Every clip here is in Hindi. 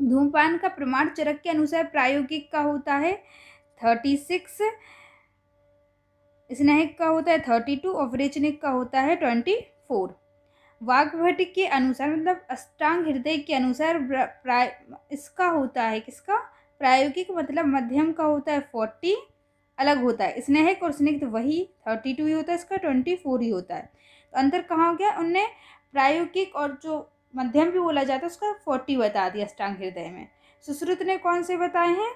धूमपान का प्रमाण चरक के अनुसार प्रायोगिक का होता है 36, स्नेहिक का होता है 32 और विरेचनिक का होता है 24। वाग्भट के अनुसार मतलब अष्टांग हृदय के अनुसार इसका होता है किसका, प्रायोगिक मतलब मध्यम का होता है 40 अलग होता है। स्नेहिक और स्निग्ध वही 32 ही होता है, इसका 24 ही होता है। तो अंतर कहाँ हो गया, उनने प्रायोगिक और जो मध्यम भी बोला जाता है उसका 40 बता दिया अष्टांग हृदय में। सुश्रुत ने कौन से बताए हैं,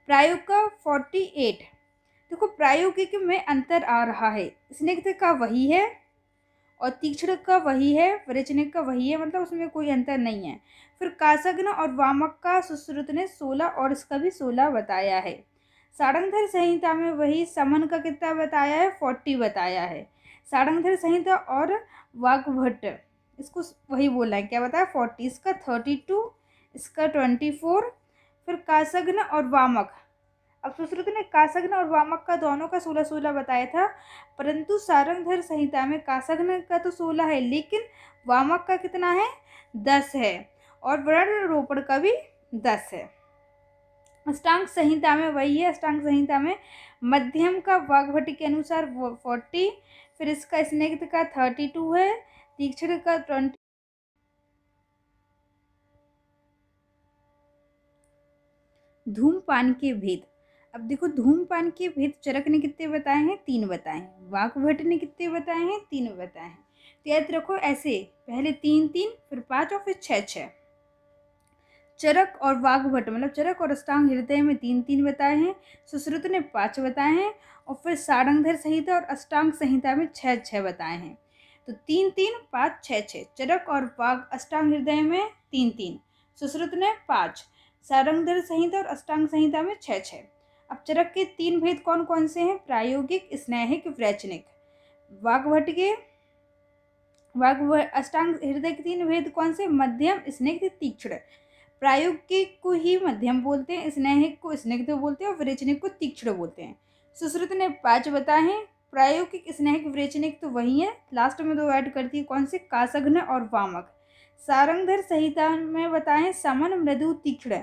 प्रायोग का 48। देखो प्रायोगिक में अंतर आ रहा है, स्निग्ध का वही है और तीक्ष्ण का वही है, विरेचनिक का वही है, मतलब उसमें कोई अंतर नहीं है। फिर कासग्न और वामक का सुश्रुत ने 16 और इसका भी 16 बताया है। सारंगधर संहिता में वही समन का कितना बताया है, 40 बताया है। सारंगधर संहिता और वाग्भट इसको वही बोला है, क्या बताया 40, इसका 32, इसका 24। फिर कासग्न और वामक, अब सुश्रुत ने कासग्न और वामक का दोनों का 16-16 बताया था, परंतु सारंगधर संहिता में कासग्न का तो 16 है लेकिन वामक का कितना है, 10 है, और वर्ण रोपण का भी 10 है। अष्टांग संहिता में वही है, अष्टांग संहिता में मध्यम का वाग्भट के अनुसार 40, फिर इसका स्निग्ध का 32 है, तीक्ष्ण का 20। धूमपान के भेद, अब देखो धूमपान के भेद चरक ने कितने बताए हैं, 3 बताए हैं। वाग्भट ने कितने बताए हैं, 3 बताए हैं। तो याद रखो ऐसे, पहले 3-3 फिर 5 और फिर 6-6। चरक और वाग्भट मतलब चरक और अष्टांग हृदय में 3-3 बताए हैं, सुश्रुत ने 5 बताए हैं, और फिर सारंगधर संहिता और अष्टांग संहिता में 6-6 बताए हैं। तो 3-3 5-6-6, चरक और वाग अष्टांग हृदय में 3-3, सुश्रुत ने 5, सारंगधर संहिता और अष्टांग संहिता में 6-6। अब चरक के 3 भेद कौन कौन से हैं, प्रायोगिक, स्नेहिक, विरेचनिक। वाग्भट के अष्टांग हृदय के 3 भेद कौन से, मध्यम, स्निग्ध, तीक्ष्ण। प्रायोगिक को ही मध्यम बोलते हैं, स्नेहिक को स्निग्ध बोलते हैं और विरेचनिक को तीक्ष्ण बोलते हैं। सुश्रुत ने 5 बताए हैं, प्रायोगिक, स्नेहिक, विरेचनिक तो वही है, लास्ट में 2 ऐड करती है, कौन से, कासग्न और वामक। सारंगधर संहिता में बताए हैं समन, मृदु, तीक्ष्ण।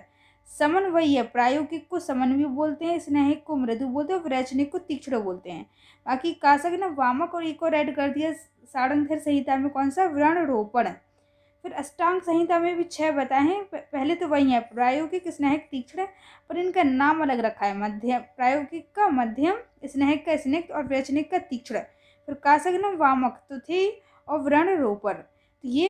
समन वही है, प्रायोगिक को समन भी बोलते हैं, स्नेहिक को मृदु बोलते हैं, विरेचनिक को तीक्ष्ण बोलते हैं। बाकी कासग्न, वामक और एक और ऐड कर दिया सारंगधर संहिता में, कौन सा, व्रण रोपण। फिर अष्टांग संहिता में भी 6 बताए हैं, पहले तो वही है प्रायोगिक, स्नेहिक, तीक्ष्ण, पर इनका नाम अलग रखा है, मध्यम, प्रायोगिक का मध्यम, स्नेहिक का स्निग्ध और विरेचनिक का तीक्ष्ण। फिर कासग्न, वामक तो थे और व्रण रोपण, तो ये